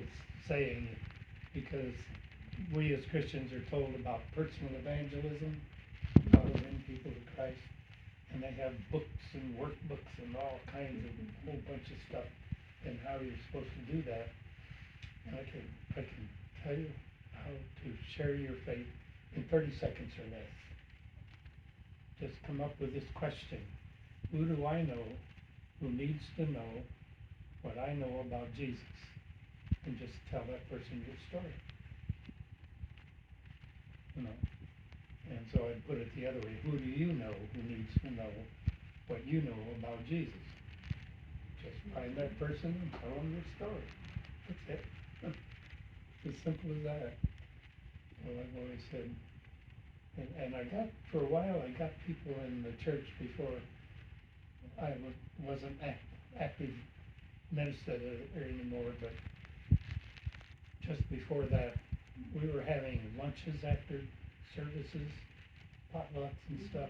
was saying, because we as Christians are told about personal evangelism, how to win people to Christ, and they have books and workbooks and all kinds of whole bunch of stuff and how you're supposed to do that. And I can tell you how to share your faith in 30 seconds or less. Just come up with this question: who do I know who needs to know what I know about Jesus? And just tell that person your story. You know. And so I'd put it the other way: who do you know who needs to know what you know about Jesus? Just find that person and tell them your story. That's it. As simple as that. Well, I've always said, and I got, for a while, I got people in the church before I wasn't active minister anymore, but just before that, we were having lunches after services, potlucks and stuff.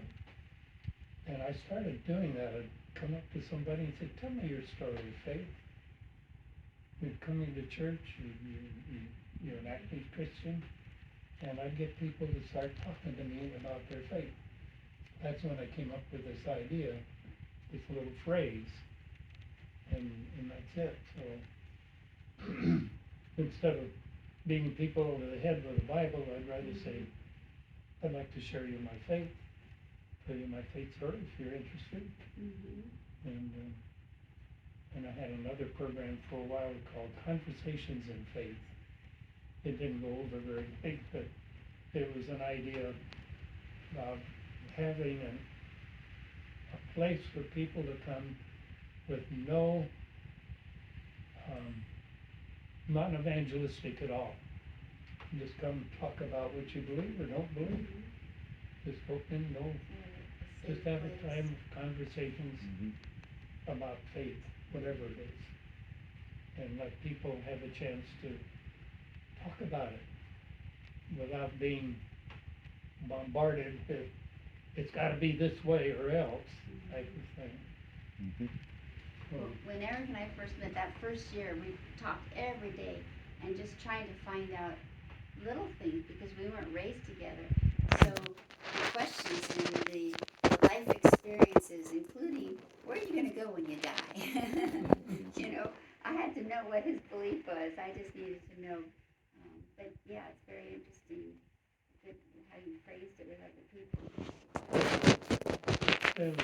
And I started doing that. I'd come up to somebody and say, tell me your story of faith. You're coming to church, you're an active Christian, and I'd get people to start talking to me about their faith. That's when I came up with this idea, this little phrase, and that's it. So instead of beating people over the head with the Bible, I'd rather say, I'd like to share you my faith, tell you my faith story if you're interested. And I had another program for a while called Conversations in Faith. It didn't go over very big, but it was an idea about having a place for people to come with no, not evangelistic at all. Just come talk about what you believe or don't believe. Just open, just have a time of conversations about faith, whatever it is, and let people have a chance to talk about it without being bombarded with, it's got to be this way or else type of thing. Well, when Eric and I first met that first year, we talked every day and just trying to find out little things because we weren't raised together. So the questions and the life experiences, including where are you going to go when you die? You know, I had to know what his belief was. I just needed to know. But yeah, it's very interesting how you phrased it with other people. And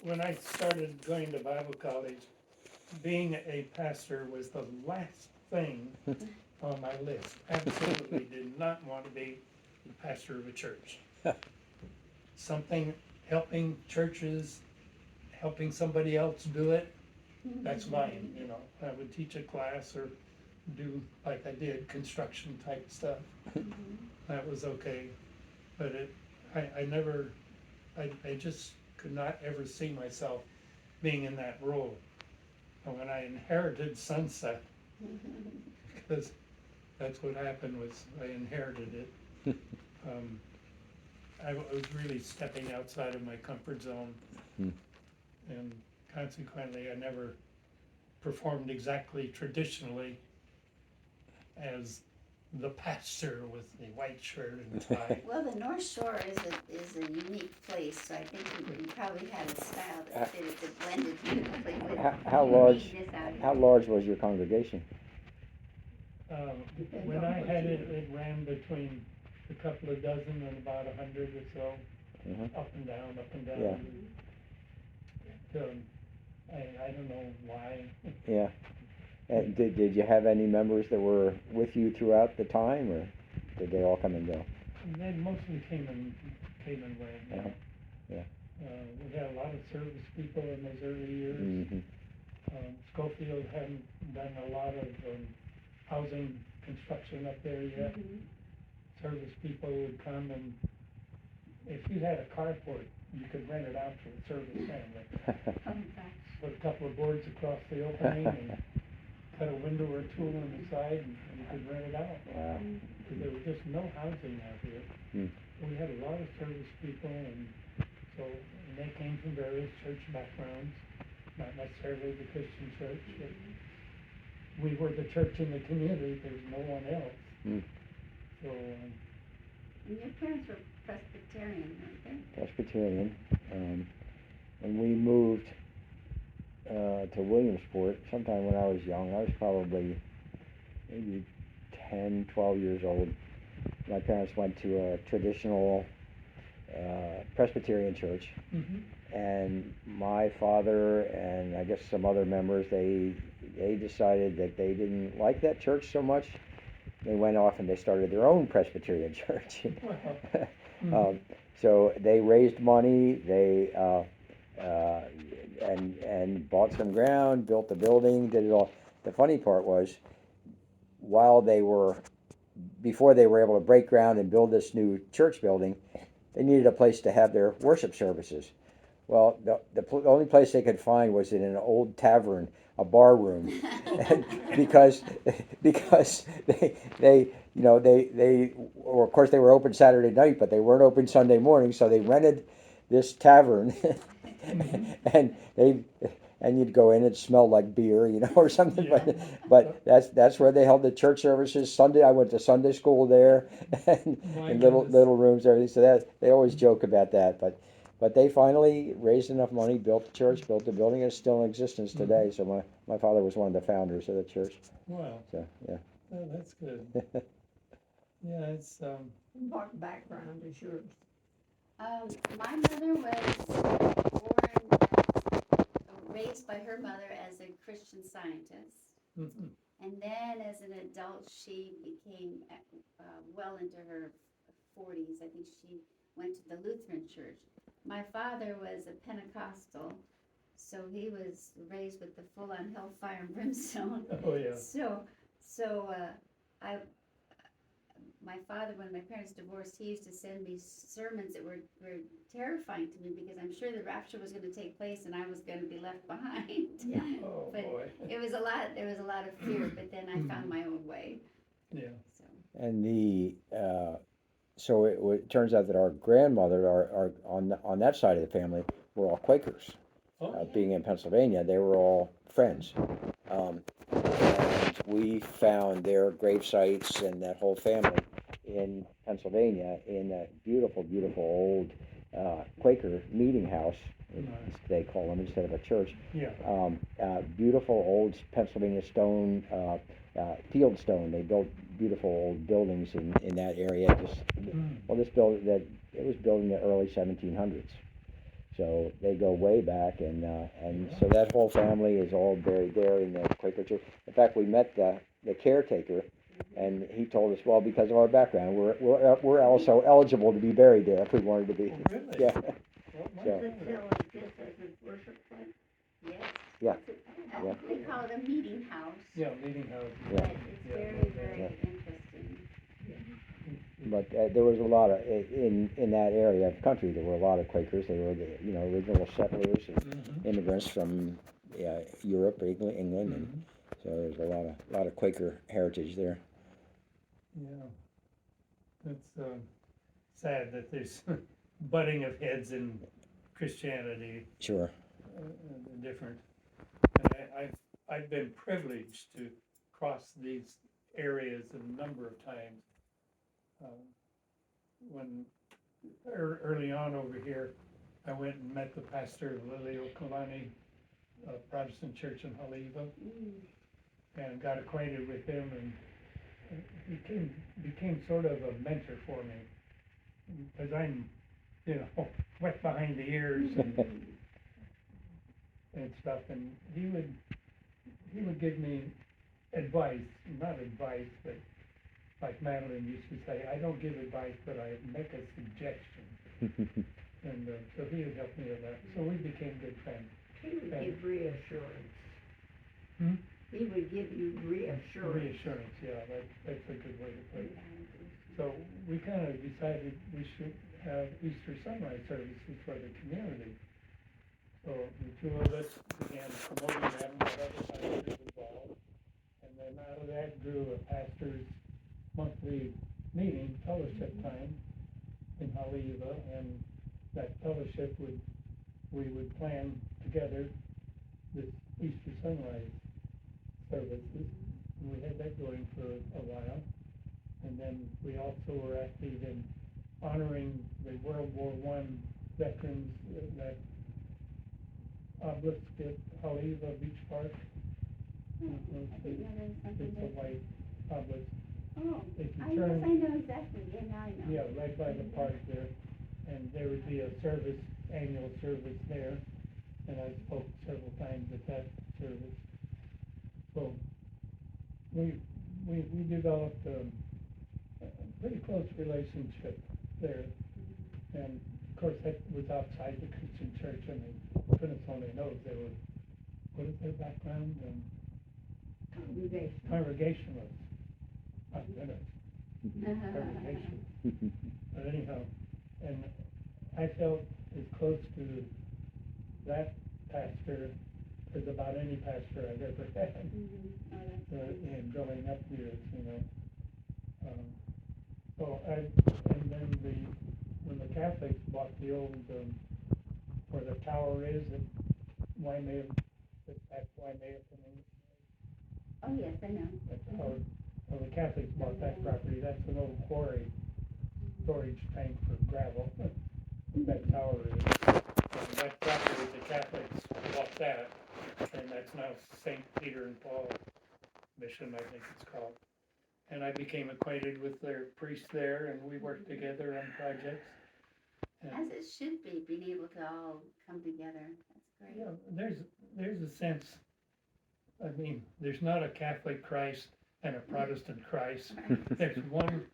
when I started going to Bible college, being a pastor was the last thing on my list. Absolutely did not want to be the pastor of a church. Something helping churches, helping somebody else do it, that's fine, you know. I would teach a class or do, like I did, construction type stuff. That was okay. But I just could not ever see myself being in that role. And when I inherited Sunset, because that's what happened was I inherited it, I was really stepping outside of my comfort zone. And consequently, I never performed exactly traditionally as the pastor with the white shirt and tie. Well, the North Shore is a unique place, so I think you probably had a style that fitted, that blended beautifully with how large was your congregation? When I had it, it ran between a couple of dozen and about 100 or so, up and down, up and down. Yeah. I don't know why. Yeah. Did you have any members that were with you throughout the time, or did they all come and go? They mostly came and went. Yeah. We had a lot of service people in those early years. Schofield hadn't done a lot of housing construction up there yet. Service people would come, and if you had a carport, you could rent it out to a service family. Put a couple of boards across the opening and cut a window or two on the side, and you could rent it out. Wow. Because there was just no housing out here. We had a lot of service people, and they came from various church backgrounds, not necessarily the Christian church, but we were the church in the community, there's no one else. Mm. So, And your parents were Presbyterian, weren't they? Presbyterian. And we moved to Williamsport sometime when I was young. I was probably maybe 10, 12 years old. My parents went to a traditional Presbyterian church, and my father and I guess some other members, they decided that they didn't like that church so much. They went off and they started their own Presbyterian church. So they raised money. They and bought some ground, built the building, did it all. The funny part was, before they were able to break ground and build this new church building, they needed a place to have their worship services. Well, the only place they could find was in an old tavern, a bar room, because they of course they were open Saturday night, but they weren't open Sunday morning, so they rented this tavern, and you'd go in, it smelled like beer, or something. Yeah. But that's where they held the church services. Sunday, I went to Sunday school there, and little rooms, everything. So that they always joke about that. But they finally raised enough money, built the church, built the building, and it's still in existence today. So my father was one of the founders of the church. wow, So yeah. oh, that's good. Yeah, it's, What background is yours? My mother was raised by her mother as a Christian Scientist. mhm. And then as an adult, she became well into her 40s. I think she went to the Lutheran church. My father was a Pentecostal, so he was raised with the full-on hellfire and brimstone. Oh, yeah. My father, when my parents divorced, he used to send me sermons that were terrifying to me, because I'm sure the rapture was going to take place and I was going to be left behind. Yeah. Oh, But boy. there was a lot of fear, but then I found my own way. Yeah. So And so it turns out that our grandmother, are on that side of the family, were all Quakers. Oh, Being in Pennsylvania, they were all friends. And we found their grave sites and that whole family in Pennsylvania in that beautiful, beautiful old Quaker meeting house, nice. they call them, instead of a church. Yeah. Beautiful old Pennsylvania stone, field stone. They built beautiful old buildings in that area. It was built in the early 1700s. So they go way back, and so that whole family is all buried there in the Quaker church. In fact, we met the caretaker, and he told us, well, because of our background, we're also eligible to be buried there if we wanted to be. Oh, really? Yeah. Well, my So- Does it grandmother- still exist as a worship place? yes. Yeah. I think they call it a meeting house. Yeah, meeting house. Yeah. But it's very Yeah. interesting. But there was a lot of in that area of country. There were a lot of Quakers. They were the original settlers and Mhm. immigrants from Europe, England, and Mhm. so there's a lot of Quaker heritage there. Yeah. It's sad that there's butting of heads in Christianity, Sure. different. And I've been privileged to cross these areas a number of times. When early on over here, I went and met the pastor of Lilio-Kalani Protestant Church in Haleiwa, and got acquainted with him, and became sort of a mentor for me, because I'm, wet behind the ears and stuff, and he would give me advice, not advice, but like Madeline used to say, I don't give advice, but I make a suggestion. And so he would help me with that. So we became good friends. He would give reassurance. Hmm? He would give you reassurance. Reassurance, yeah, that's a good way to put it. So we kind of decided we should have Easter sunrise services for the community. So the two of us began promoting that and got other pastors involved. And then out of that grew a pastor's monthly meeting, fellowship time in Haleiwa, and that fellowship we would plan together this Easter sunrise services. and we had that going for a while. And then we also were active in honoring the World War One veterans that obelisk at Haleiwa Beach Park. I didn't know there was something It's a there. white obelisk. Oh, If you I guess turn- I know exactly, yeah, now I know. Yeah, right by the park there, and there would be a service, annual service there, and I spoke several times at that service. So, we developed a pretty close relationship there, and of course, that was outside the Christian church, I mean, goodness only knows, they were, what is their background, Congregation. congregationalists, not ministers. Congregation. But anyhow, and I felt as close to that pastor as about any pastor I've ever had, Oh, that's nice. in growing up years, you know. So and then when the Catholics bought the old, where the tower is at Waimea, that's Waimea, Oh, yes, I know. that's how, well, the Catholics bought that property, that's an old quarry, storage tank for gravel, that tower is. And that property, the Catholics bought that, and that's now St. Peter and Paul Mission, I think it's called. And I became acquainted with their priest there, and we worked together on projects. As it should be, being able to all come together, that's great. Yeah, there's a sense, I mean, there's not a Catholic Christ and a Protestant Christ. Right. There's one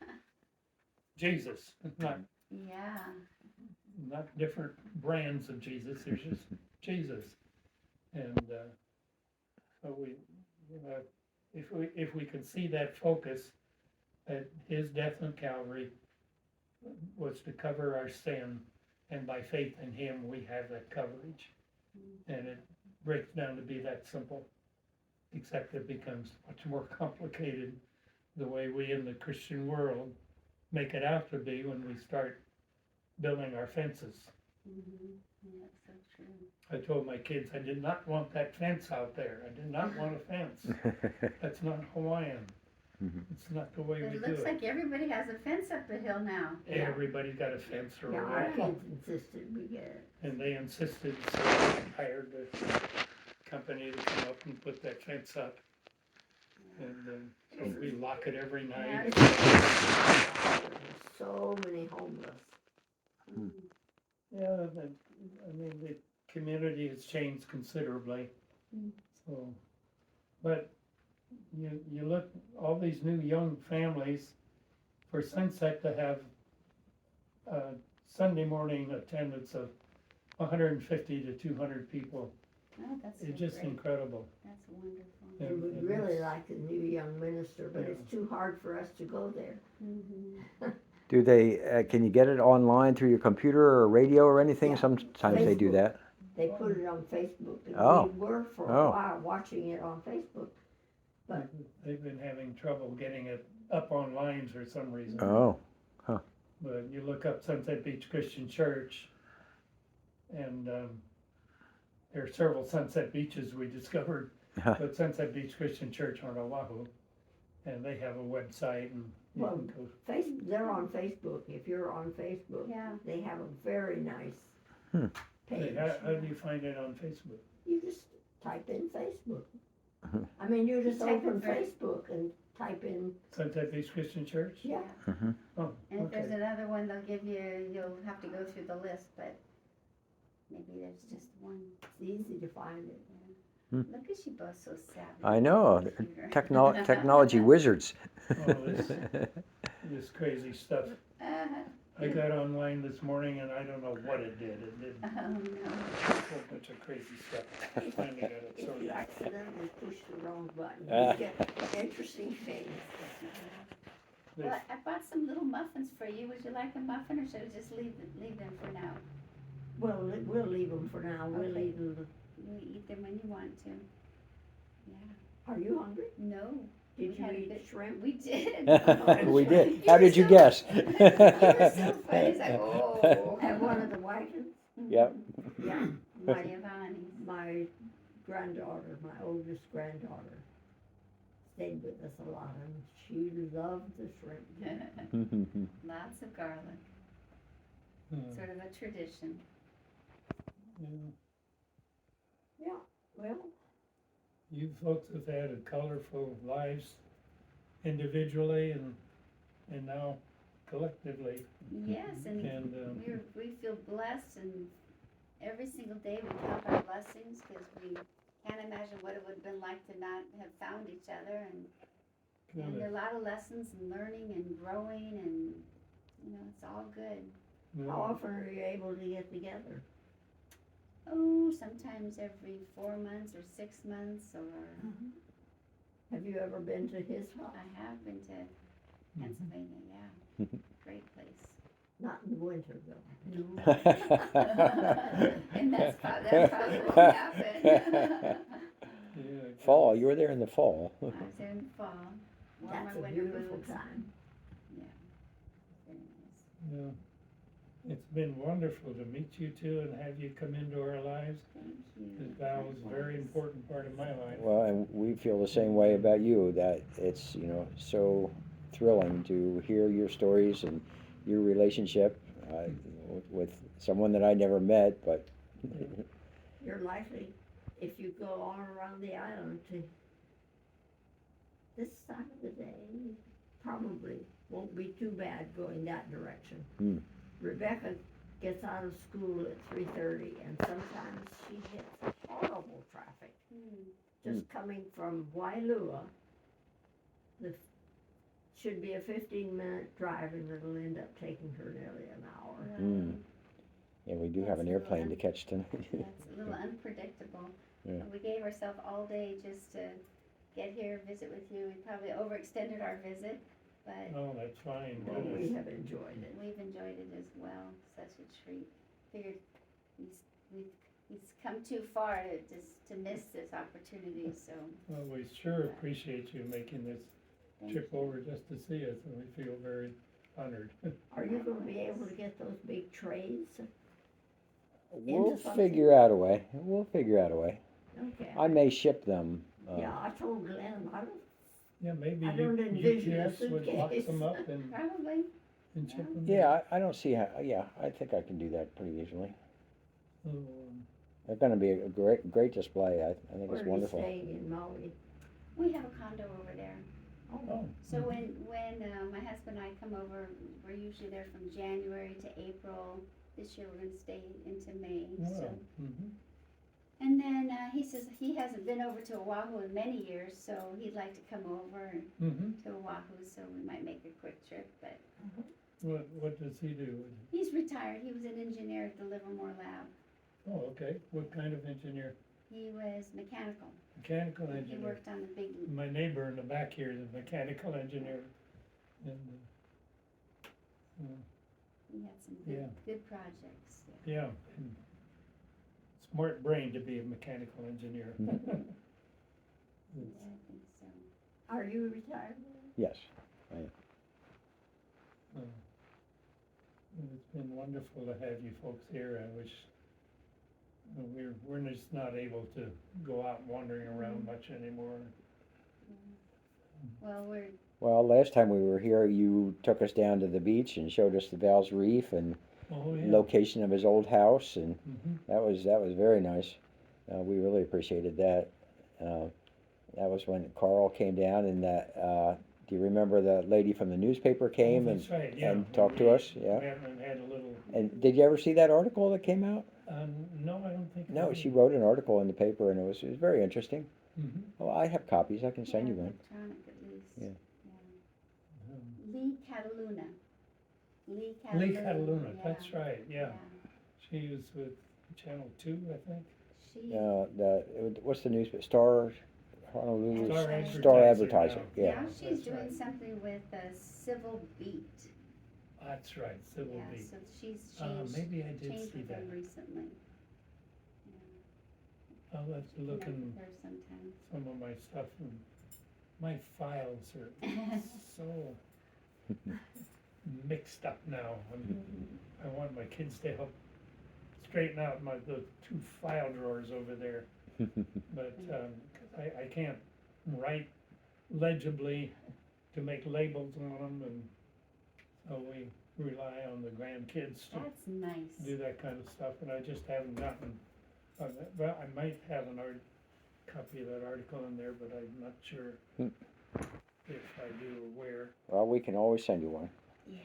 Jesus, Yeah, not different brands of Jesus, there's just Jesus. And, so we, you know, if we can see that focus, that his death on Calvary was to cover our sin, and by faith in him, we have that coverage. And it breaks down to be that simple, except it becomes much more complicated the way we in the Christian world make it out to be when we start building our fences. yeah, that's so true. I told my kids I did not want that fence out there. I did not want a fence. That's not Hawaiian. It's not the way we It do looks it. like everybody has a fence up the hill now. Everybody's got a fence or Yeah, a our wall. kids insisted we get it. And they insisted, so I hired a company to come up and put that fence up. And so we lock it every night. There's so many homeless. Yeah, I mean, the community has changed considerably. So, but you look, all these new young families, for Sunset to have Sunday morning attendance of 150 to 200 people, Oh, that's so it's just great. incredible. That's wonderful. And And- we and really that's- like the new young minister, but Yeah. it's too hard for us to go there. Do they, can you get it online through your computer or radio or anything? Yeah. Sometimes they do Facebook. that. They put it on Facebook, and Oh. we were for Oh. a while watching it on Facebook. But They've been having trouble getting it up online for some reason. Oh, But you look up Sunset Beach Christian Church, and there are several Sunset Beaches we discovered, but Sunset Beach Christian Church on Oahu, and they have a website, and you Well, can go. they're on Facebook. If you're on Facebook, Yeah. they have a very nice Hey, page. how do you find it on Facebook? You just type in Facebook. I mean, you just Type open in Face- Facebook and type in, Sunset Beach Christian Church? yeah. Oh, And if there's okay. another one, they'll give you, you'll have to go through the list, but maybe there's just one. It's easy to find it. Look at you both so savvy. I know, with the computer. technology wizards. Oh, this crazy stuff. I got online this morning, and I don't know what it did. It did Oh, no. a whole bunch of crazy stuff. I finally got it If sorted you out. accidentally push the wrong button, Ah. you get interesting things. Well, I bought some little muffins for you. Would you like a muffin, or should I just leave them for now? Well, we'll leave them for now. We'll Okay. leave them. You eat them when you want to. Yeah. Are you hungry? No. Did We you had a eat bit- shrimp? We did. We did. You How were did you so- guess? You were so funny. It's like, oh. At one of the wagons? Yep. Yeah. My, Giovanni's. my granddaughter, my oldest granddaughter, stayed with us a lot, and she loved the shrimp. Lots of garlic, sort of a tradition. Yeah. Yeah, well, You folks have had a colorful lives individually and now collectively. Yes, and And, we feel blessed, and every single day we count our blessings, because we can't imagine what it would have been like to not have found each other, and there are a lot of lessons and learning and growing, and it's all good. how often are you able to get together? Oh, sometimes every 4 months or 6 months, or Have you ever been to his house? I have been to Pennsylvania. Yeah, great place. Not in the winter, though. No. And that probably won't happen. Yeah, Fall, you were there in the fall. I was there in the fall. Warmer That's a winter beautiful moods. time. Yeah, very nice. Yeah. It's been wonderful to meet you two and have you come into our lives. Thank you. Because Val is a very important part of my life. Well, and we feel the same way about you, that it's, so thrilling to hear your stories and your relationship with someone that I never met, but You're likely, if you go all around the island to this time of the day, probably won't be too bad going that direction. Rebecca gets out of school at 3:30, and sometimes she hits horrible traffic. Just coming from Wailua, should be a 15-minute drive, and it'll end up taking her nearly an hour. yeah, we do have an airplane to catch tonight. That's a little unpredictable. Yeah. We gave ourselves all day just to get here, visit with you. We probably overextended our visit, but Oh, that's fine. Well, we have enjoyed it. we've enjoyed it as well. Such a treat. Figured we've come too far to miss this opportunity, so Well, we sure appreciate you making this thank trip you. over just to see us, and we feel very honored. Are you gonna be able to get those big trays? We'll something? figure out a way. Okay. I may ship them. Yeah, I told Glen, Yeah, maybe I don't envision a UPS would box suitcase. them up and Probably. ship them. Yeah, I don't see how. Yeah, I think I can do that pretty easily. So, They're going to be a great display. I think where it's are you wonderful. staying in Maui? We have a condo over there. oh. So when my husband and I come over, we're usually there from January to April. This year we're going to stay into May. So. Well, And then he says he hasn't been over to Oahu in many years, so he'd like to come over to Oahu, so we might make a quick trip. But What does he do? he's retired. He was an engineer at the Livermore Lab. Oh, okay. What kind of engineer? He was mechanical. Mechanical He engineer. worked on the big. My neighbor in the back here is a mechanical engineer. And, He had some Yeah. good projects. yeah, and smart brain to be a mechanical engineer. Yeah, I think so. Are you retired? Yes. It's been wonderful to have you folks here. I wish we're just not able to go out wandering around much anymore. Well, Last time we were here, you took us down to the beach and showed us the Val's Reef and Oh, yeah. location of his old house, and Mhm. that was very nice. We really appreciated that. That was when Carl came down, and do you remember the lady from the newspaper came Oh, that's right, yeah. and talked to us? Yeah. We haven't had a little, And did you ever see that article that came out? no, I don't think. No, she wrote an article in the paper, and it was very interesting. Mhm. Well, I have copies. I can send you one. electronic at least. Yeah. Lee Cataluna. Lee Cataluna, yeah. that's right, yeah. She was with Channel 2, I think. She. What's the newspaper? Star, Honolulu Star Advertiser. Advertiser, Yeah. Now she's That's doing right. something with Civil Beat. That's right, Civil Yeah, Beat. so she's changed, Maybe I did changed see with that. them recently. I'll have to look Connect in with her sometime. some of my stuff, and my files are so mixed up now. I want my kids to help straighten out the 2 file drawers over there. But, 'cause I can't write legibly, to make labels on them, and so we rely on the grandkids to That's nice. do that kind of stuff, and I just haven't gotten, well, I might have an copy of that article in there, but I'm not sure Hmm. if I do or where. Well, we can always send you one. Yeah.